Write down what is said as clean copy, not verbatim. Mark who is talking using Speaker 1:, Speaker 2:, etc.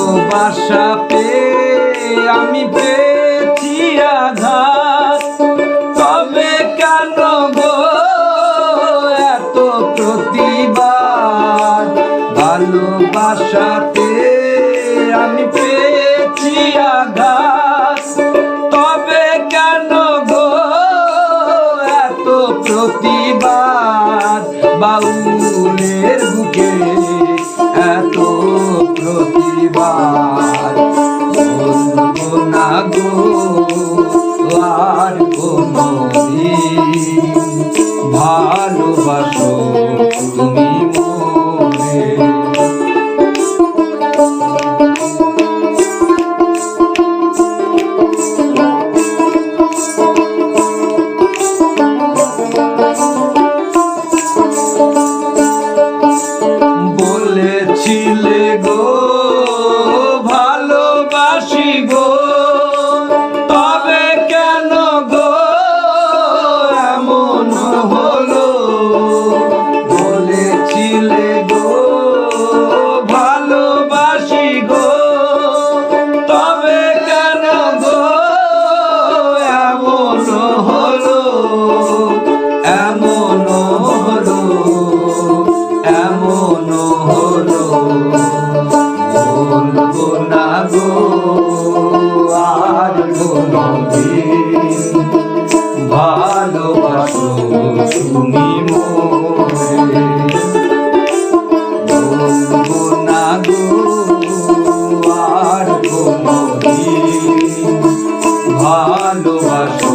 Speaker 1: ভালোবাসা পেয়ে আমি পেয়েছি আঘাত, তবে কেন গো এত প্রতিবাদ? ভালোবাসাতে আমি পেয়েছি আঘাত, তবে কেন গো এত প্রতিবাদ? বাউলের বুকে এত প্রতিবাদ, বলবো না গো আর কোনদিন ভালোবাসো তুমি মোরে। বলেছিলে গো ভালোবাসি গো, তবে কেন গো এমন হলো? বলেছিলে গো ভালোবাসি গো, তবে কেন গো এমন হলো? এমন হলো, এমন হলো। বলবো না গো আর কোনদিন ভালোবাসো তুমি মোরে। বলবো না গো আর কোনদিন ভালোবাসো